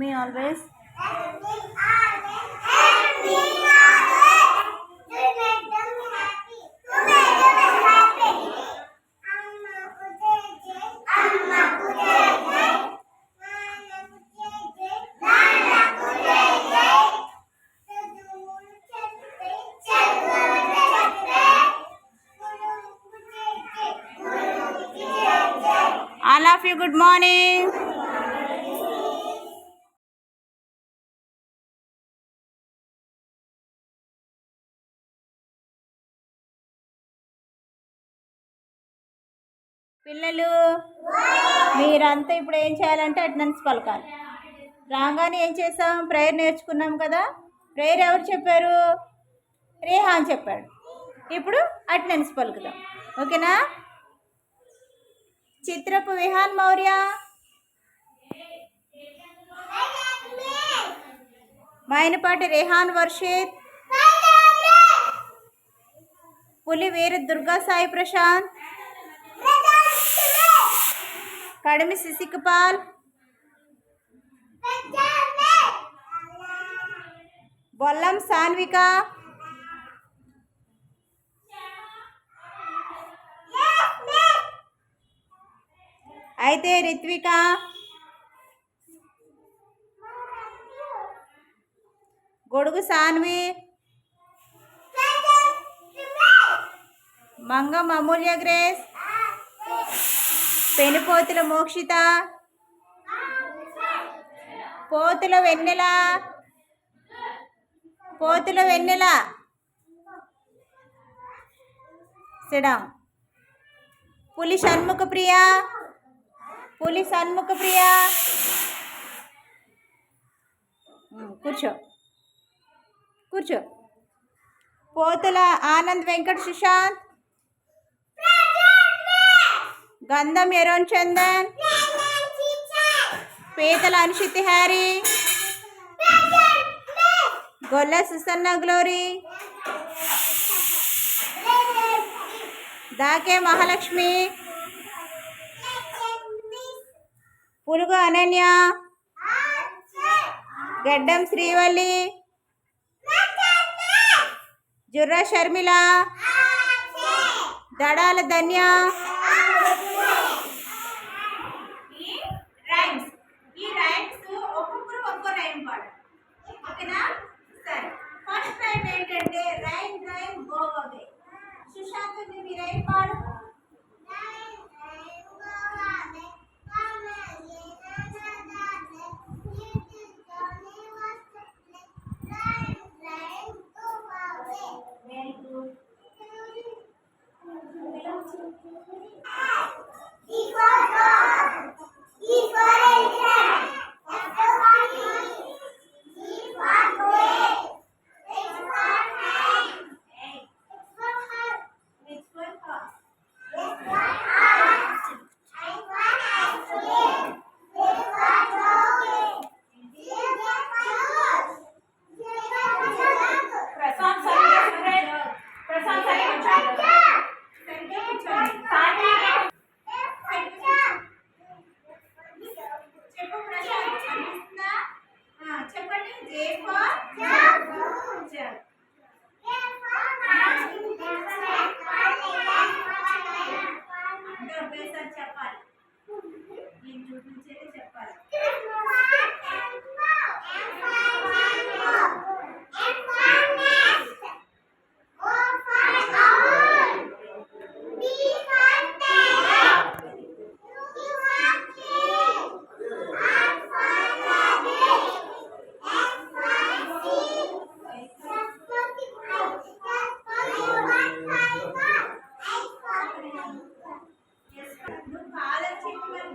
me always. Help me always. Help me always. To make them happy. To make them happy. Amma kujej. Amma kujej. Nana kujej. Nana kujej. చదువులు చెప్తే. చదువులు చెప్తే. గురువుకు జై. గురువుకి జై. All of you, good morning. పిల్లలు మీరంతా ఇప్పుడు ఏం చేయాలంటే అటెండెన్స్ పలకాలి. రాగానే ఏం చేసాం? ప్రేయర్ నేర్చుకున్నాం కదా. ప్రేయర్ ఎవరు చెప్పారు? రేహాన్ చెప్పాడు. ఇప్పుడు అటెండెన్స్ పలుకుదాం. ఓకేనా? చిత్రపు విహాన్ మౌర్య, మైనపాటి రేహాన్ వర్షిత్, పులి వీర దుర్గా సాయి ప్రశాంత్, కడిమి శశికపాల్, బొల్లం సాన్విక, అయితే రిత్విక, గొడుగు సాన్వి, మంగం అమూల్య గ్రేస్, పెనుపోతుల మోక్షిత, పోతుల వెన్నెల, పోతుల వెన్నెల, సిడం, పులి షణ్ముఖ ప్రియ, పులి షణ్ముఖ ప్రియ, కూర్చో కూర్చో, పోతుల ఆనంద్ వెంకట్ సుశాంత్, గంధం ఎరోన్ చందన్, పీతల అనుషిత్ హ్యారీ, గొల్ల సుసన్న గ్లోరీ, దాకే మహాలక్ష్మి, పులుగు అనన్య, గడ్డం శ్రీవల్లి, జుర్ర షర్మిల, దడాల ధన్య. ఈ రైమ్స్ ఒక్కొక్కరు ఒక్కో రైమ్ పాడాలి. ఓకేనా? సరే, ఫస్ట్ రైమ్ ఏంటంటే rhyme rhyme go away. Sushant మీ రైమ్ పాడు. చెప్పండి. జే ఫర్ చెప్పాలి. నేను చూపించేది చెప్పాలి.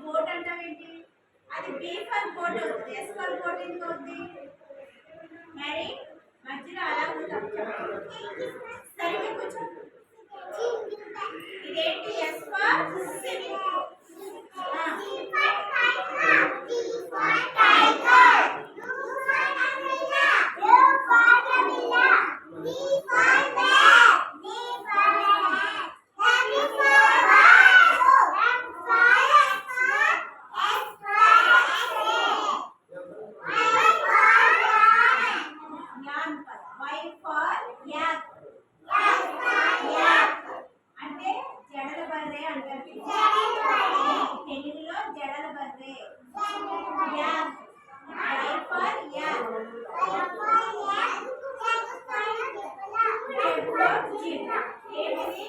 బోట్ అంటావేంటి? అది బీ ఫర్ బోట్ అవుతుంది. ఎస్ ఫర్ బోట్ ఎందుకు అవుతుంది? మరి మధ్యలో అలా ఉంటాం. సరిగ్గా కూర్చో. ఇదేంటి? ఎస్ ఫర్ తెలుగులో జడల బర్రె. యాక్ ఫర్ యాక్. జీబ్రా. ఏంటిది?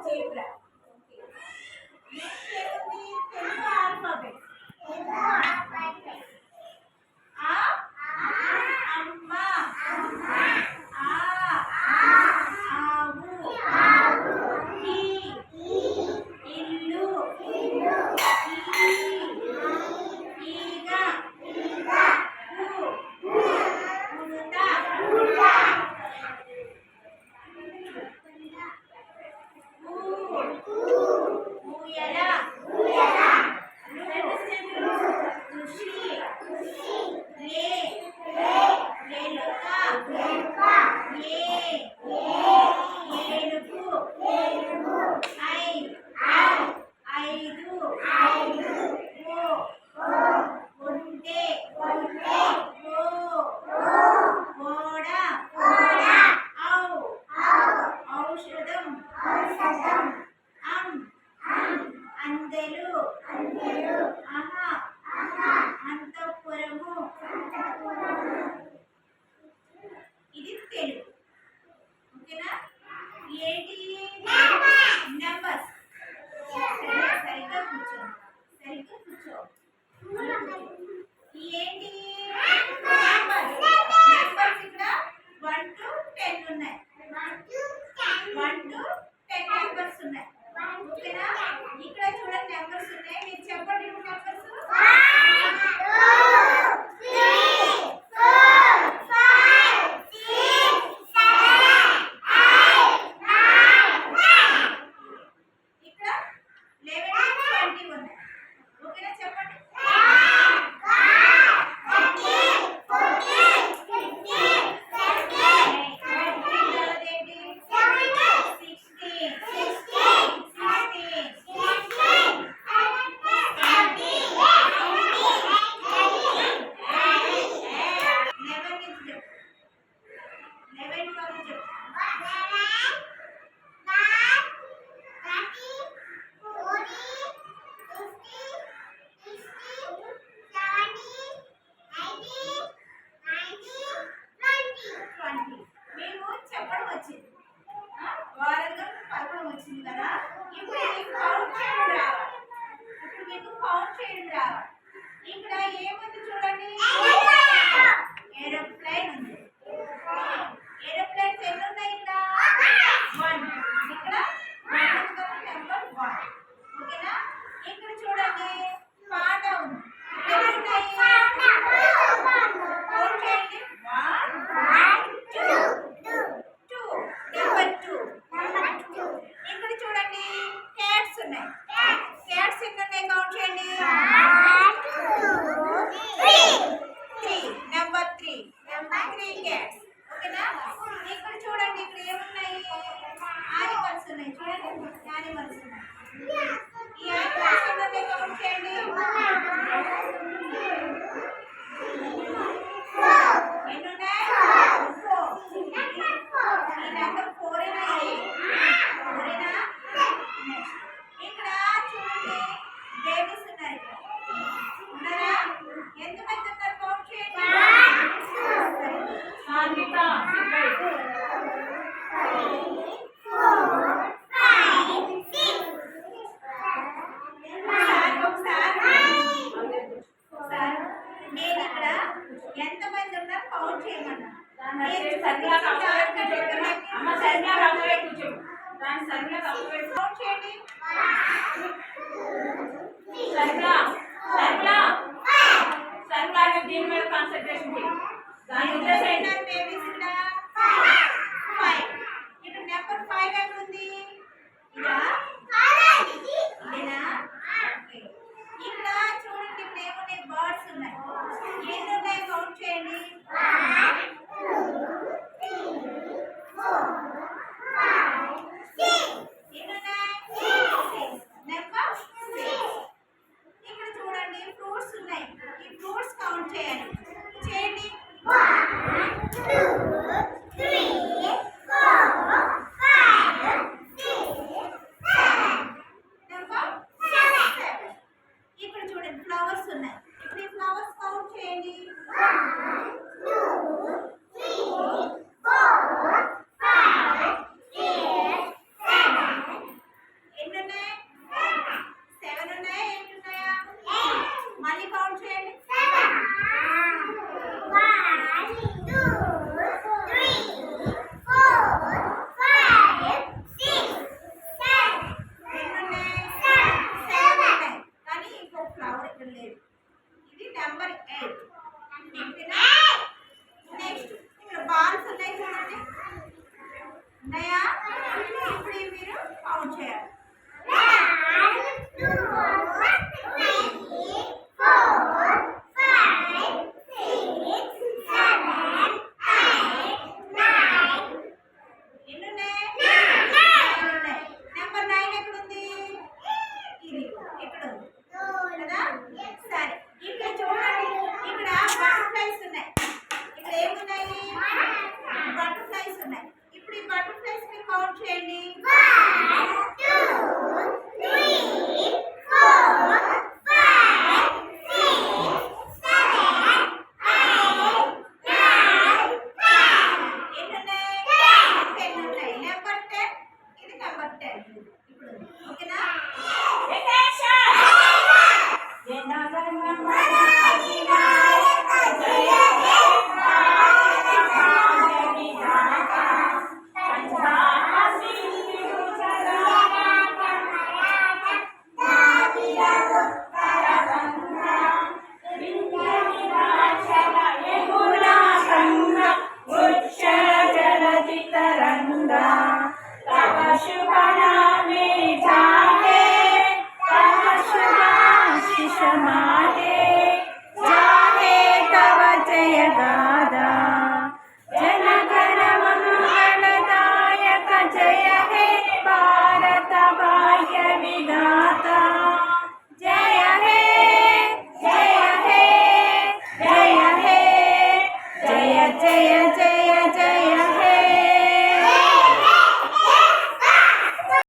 జీబ్రా. నెక్స్ట్ ఏముంది? తెలుగు ఆల్ఫాబెట్. ఆ అమ్మ. ఆ ఆవు. ఈ ఇల్లు. ఈ ఈగ. ఉడత. ఊయల. ఋషి. లేలుక. ఏనుగు. ఐదు. ఒంటె. ఓడ. ఔషధం. అందెలు. అంతఃపురము. ఇది తెలుగు. ఓకేనా? ఏంటి? నెంబర్స్. సరిగ్గా కూర్చో. ఏంటి? నెంబర్స్ ఇక్కడ 1 to 10 ఉన్నాయి. 1 to 10 నెంబర్స్ ఉన్నాయి. ఓకేనా? ఇక్కడ చూడండి నెంబర్స్ ఉన్నాయి. మీరు చెప్పండి నెంబర్స్. 11 to 20 ఉన్నాయి. ఓకేనా? చెప్పండి. 20. మేము చెప్పడం వచ్చింది. వారంగా పలకడం వచ్చింది కదా. ఇప్పుడు మీకు కౌంట్ చేయడం రావాలి. ఇక్కడ ఏముంది చూడండి. ఏరోప్లేన్ ఉంది. ఏరోప్లేన్స్ ఎన్ని ఉన్నాయి ఇక్కడ? 1. ఇక్కడ నెంబర్ 1. ఓకేనా? ఇక్కడ చూడండి పాట ఉంది. కౌంట్ చేయండి. 1 2 నెంబర్ 2. ఇక్కడ చూడండి క్యాట్స్ ఉన్నాయి. క్యాట్స్ ఎన్ని ఉన్నాయి? కౌంట్ చేయండి. 3 నెంబర్ 3 క్యాట్స్. ఓకేనా? ఇక్కడ చూడండి ఇక్కడ ఏమున్నాయి? యానిమల్స్ ఉన్నాయి. చూడండి యానిమల్స్ ఉన్నాయి. ఈ యానిమల్స్ ఎన్ని ఉన్నాయి? కౌంట్ చేయండి. ఎన్ని ఉన్నాయి? 4. ఈ నెంబర్ 4 ఏనా? నెక్స్ట్ ఇక్కడ చూడండి బేబీస్ ఉన్నారు. ఉన్నారా? ఎంతమంది ఉన్నారు? కౌంట్ చేయండి. 4 నేను ఇక్కడ ఎంతమంది ఉన్నారు కౌంట్ చేయమన్నా. కౌంట్ చేయండి. దీని మీద కాన్సన్ట్రేషన్ చేయండి. బేబీస్ ఇక్కడ 5. ఇక్కడ నెంబర్ 5 ఎక్కడ ఉంది? ఇదా? ఇదేనా? ఓకే. ఇక్కడ చూడండి ఇక్కడ ఏమున్నాయి? బర్డ్స్ ఉన్నాయి. ఎన్ని ఉన్నాయి? కౌంట్ చేయండి. 1 2 3 4 5 6. ఎన్ని ఉన్నాయి? 6. నెంబర్ 6. ఇక్కడ చూడండి ఫ్రూట్స్ ఉన్నాయి. ఈ ఫ్రూట్స్ కౌంట్ చేయాలి. చేయండి. 1 2 3 4 5 6 Amen.